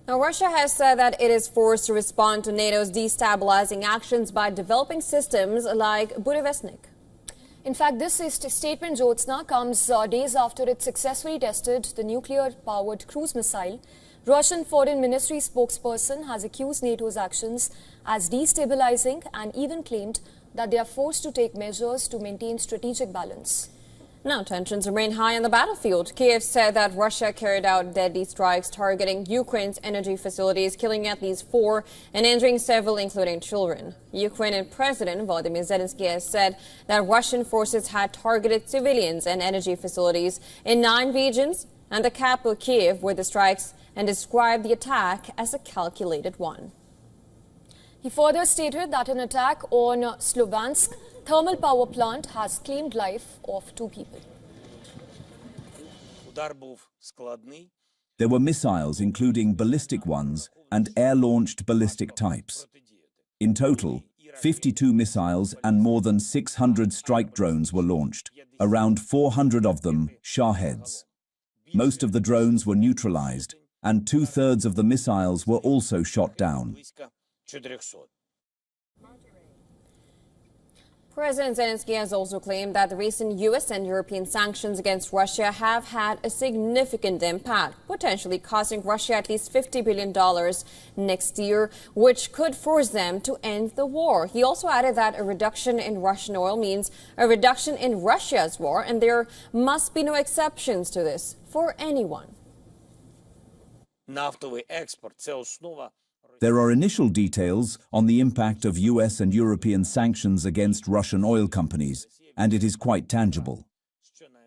Now, Russia has said that it is forced to respond to NATO's destabilizing actions by developing systems like Burevestnik. In fact, this statement, Jyotsna, comes days after it successfully tested the nuclear-powered cruise missile. Russian Foreign Ministry spokesperson has accused NATO's actions as destabilizing and even claimed that they are forced to take measures to maintain strategic balance. Now, tensions remain high on the battlefield. Kiev said that Russia carried out deadly strikes targeting Ukraine's energy facilities, killing at least 4 and injuring several, including children. Ukrainian President Volodymyr Zelensky has said that Russian forces had targeted civilians and energy facilities in 9 regions and the capital Kiev were the strikes, and described the attack as a calculated one. He further stated that an attack on Sloviansk thermal power plant has claimed life of 2 people. There were missiles, including ballistic ones and air-launched ballistic types. In total, 52 missiles and more than 600 strike drones were launched, around 400 of them Shaheds. Most of the drones were neutralized, and 2/3 of the missiles were also shot down. President Zelensky has also claimed that the recent U.S. and European sanctions against Russia have had a significant impact, potentially costing Russia at least $50 billion next year, which could force them to end the war. He also added that a reduction in Russian oil means a reduction in Russia's war, and there must be no exceptions to this for anyone. There are initial details on the impact of US and European sanctions against Russian oil companies, and it is quite tangible.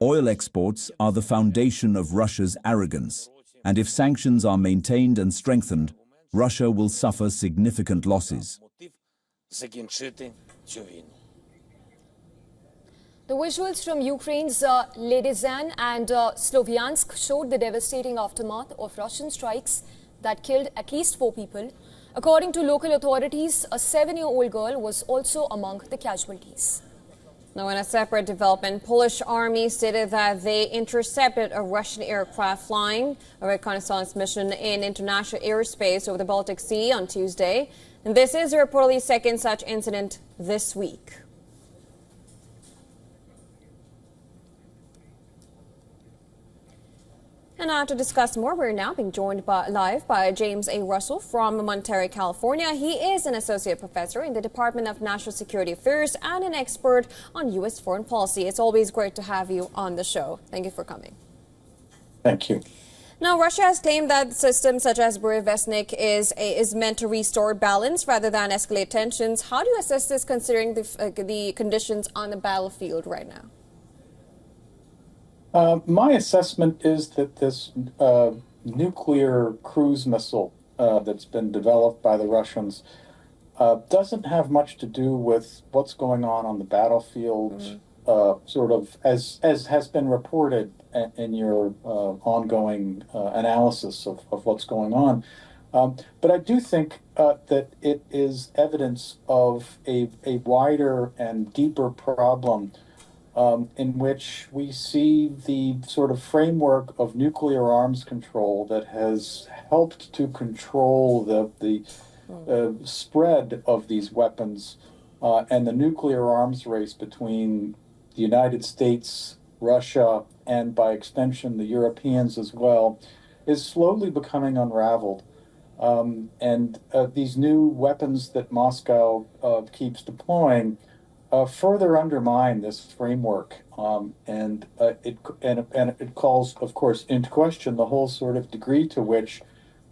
Oil exports are the foundation of Russia's arrogance, and if sanctions are maintained and strengthened, Russia will suffer significant losses. The visuals from Ukraine's Ledizan and Sloviansk showed the devastating aftermath of Russian strikes that killed at least 4 people. According to local authorities, a 7-year-old girl was also among the casualties. Now, in a separate development, Polish army stated that they intercepted a Russian aircraft flying a reconnaissance mission in international airspace over the Baltic Sea on Tuesday. And this is reportedly second such incident this week. And now to discuss more, we're now being joined live by James A. Russell from Monterey, California. He is an associate professor in the Department of National Security Affairs and an expert on U.S. foreign policy. It's always great to have you on the show. Thank you for coming. Thank you. Now, Russia has claimed that systems such as Burevestnik is meant to restore balance rather than escalate tensions. How do you assess this considering the conditions on the battlefield right now? My assessment is that this nuclear cruise missile that's been developed by the Russians doesn't have much to do with what's going on the battlefield, sort of as has been reported in your ongoing analysis of what's going on. But I do think that it is evidence of a wider and deeper problem in which we see the sort of framework of nuclear arms control that has helped to control the spread of these weapons and the nuclear arms race between the United States, Russia, and by extension the Europeans as well, is slowly becoming unraveled. And these new weapons that Moscow keeps deploying further undermine this framework, and it calls, of course, into question the whole sort of degree to which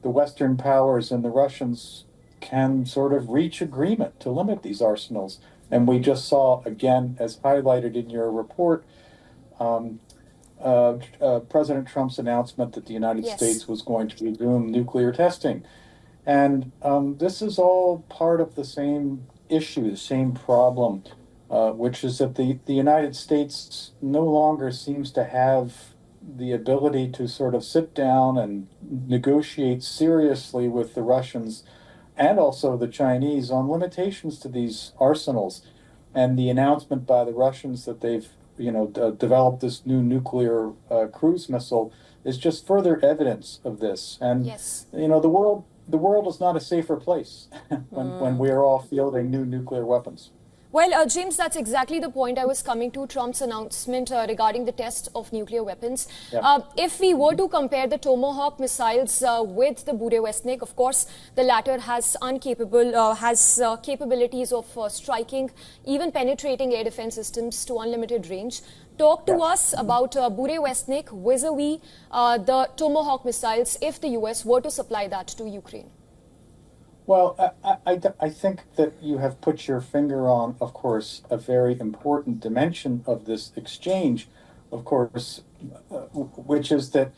the Western powers and the Russians can sort of reach agreement to limit these arsenals. And we just saw, again, as highlighted in your report, President Trump's announcement that the United States was going to resume nuclear testing. And this is all part of the same issue, the same problem, which is that the United States no longer seems to have the ability to sort of sit down and negotiate seriously with the Russians and also the Chinese on limitations to these arsenals. And the announcement by the Russians that they've developed this new nuclear cruise missile is just further evidence of this. And Yes. the world is not a safer place when we are all fielding new nuclear weapons. Well, James, that's exactly the point I was coming to. Trump's announcement regarding the test of nuclear weapons. Yeah. If we were to compare the Tomahawk missiles with the Burevestnik, of course, the latter has capabilities of striking, even penetrating air defense systems to unlimited range. Talk to us about Burevestnik vis-a-vis the Tomahawk missiles if the US were to supply that to Ukraine. Well, I think that you have put your finger on, of course, a very important dimension of this exchange, of course, which is that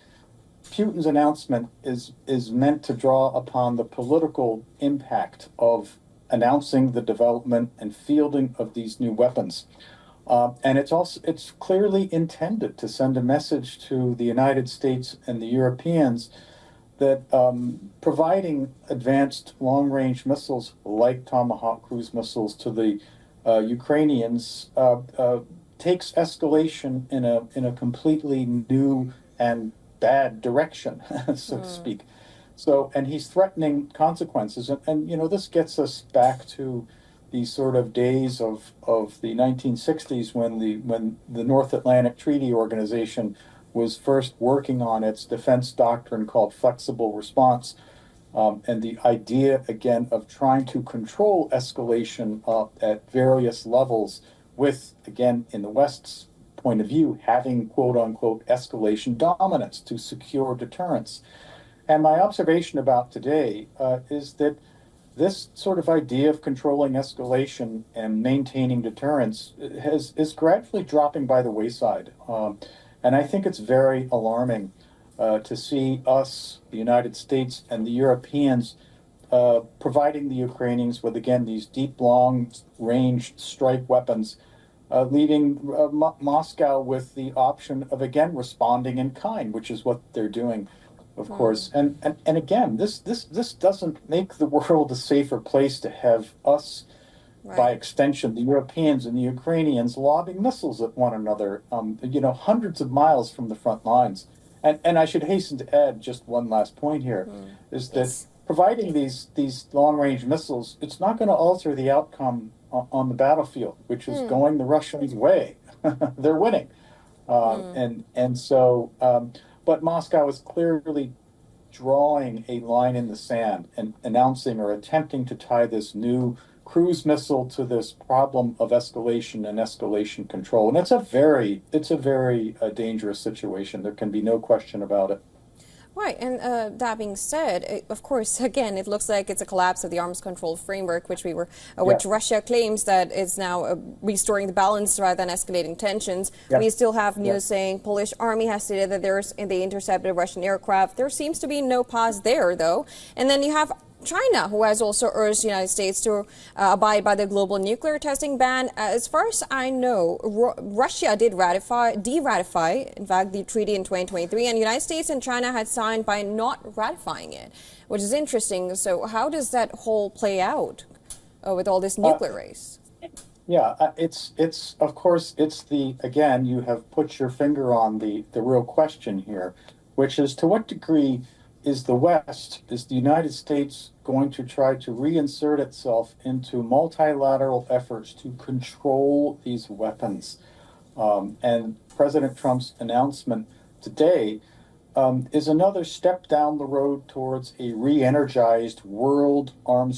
Putin's announcement is meant to draw upon the political impact of announcing the development and fielding of these new weapons. And it's clearly intended to send a message to the United States and the Europeans that providing advanced long-range missiles like Tomahawk cruise missiles to the Ukrainians takes escalation in a completely new and bad direction, so to speak. So, and he's threatening consequences, and this gets us back to these sort of days of the 1960s when the North Atlantic Treaty Organization was first working on its defense doctrine called flexible response, and the idea, again, of trying to control escalation at various levels with, again, in the West's point of view, having quote-unquote escalation dominance to secure deterrence. And my observation about today is that this sort of idea of controlling escalation and maintaining deterrence is gradually dropping by the wayside. And I think it's very alarming to see us, the United States, and the Europeans providing the Ukrainians with, again, these deep, long-range strike weapons, leaving Moscow with the option of, again, responding in kind, which is what they're doing, of course. And again, this doesn't make the world a safer place to have us, by extension, the Europeans and the Ukrainians lobbing missiles at one another, hundreds of miles from the front lines. And I should hasten to add just one last point here, is that providing these long-range missiles, it's not going to alter the outcome on the battlefield, which is going the Russians' way. They're winning. But Moscow is clearly drawing a line in the sand and announcing or attempting to tie this new cruise missile to this problem of escalation and escalation control. And it's a very dangerous situation. There can be no question about it. Right, and that being said, of course, again, it looks like it's a collapse of the arms control framework, which Russia claims that is now restoring the balance rather than escalating tensions. Yeah. We still have news saying Polish army has stated that they intercepted Russian aircraft. There seems to be no pause there, though. And then you have China, who has also urged the United States to abide by the global nuclear testing ban. As far as I know, Russia did de-ratify, in fact, the treaty in 2023, and the United States and China had signed by not ratifying it, which is interesting. So how does that whole play out with all this nuclear race? Yeah, it's of course, again, you have put your finger on the real question here, which is to what degree is the United States going to try to reinsert itself into multilateral efforts to control these weapons? And President Trump's announcement today is another step down the road towards a re-energized world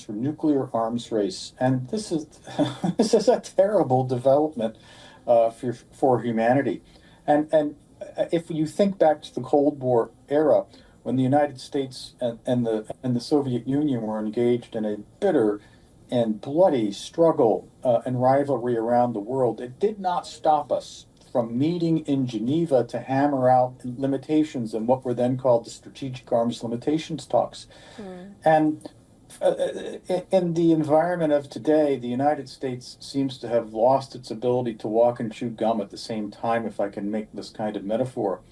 nuclear arms race. And this is this is a terrible development for humanity. And if you think back to the Cold War era, when the United States and the Soviet Union were engaged in a bitter and bloody struggle and rivalry around the world, it did not stop us from meeting in Geneva to hammer out limitations in what were then called the Strategic Arms Limitations Talks. And in the environment of today, the United States seems to have lost its ability to walk and chew gum at the same time, if I can make this kind of metaphor,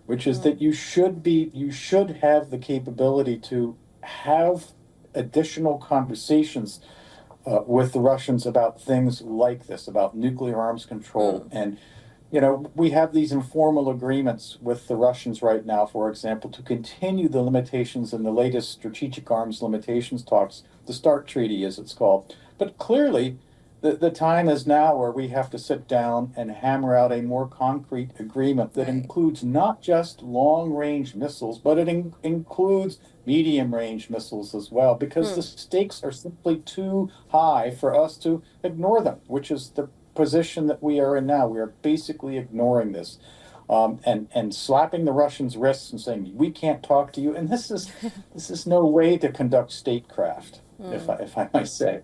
which is that you should have the capability to have additional conversations with the Russians about things like this, about nuclear arms control, and You know, we have these informal agreements with the Russians right now, for example, to continue the limitations in the latest strategic arms limitations talks, the START Treaty, as it's called. But clearly, the time is now where we have to sit down and hammer out a more concrete agreement that includes not just long-range missiles, but it includes medium-range missiles as well, because the stakes are simply too high for us to ignore them, which is the position that we are in now. We are basically ignoring this, and slapping the Russians' wrists and saying we can't talk to you. And this is no way to conduct statecraft, if I might say.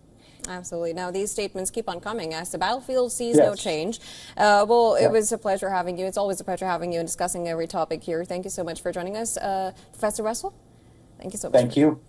Absolutely. Now, these statements keep on coming as the battlefield sees no change. Well, it was a pleasure having you. It's always a pleasure having you and discussing every topic here. Thank you so much for joining us, Professor Russell. Thank you so much. Thank you.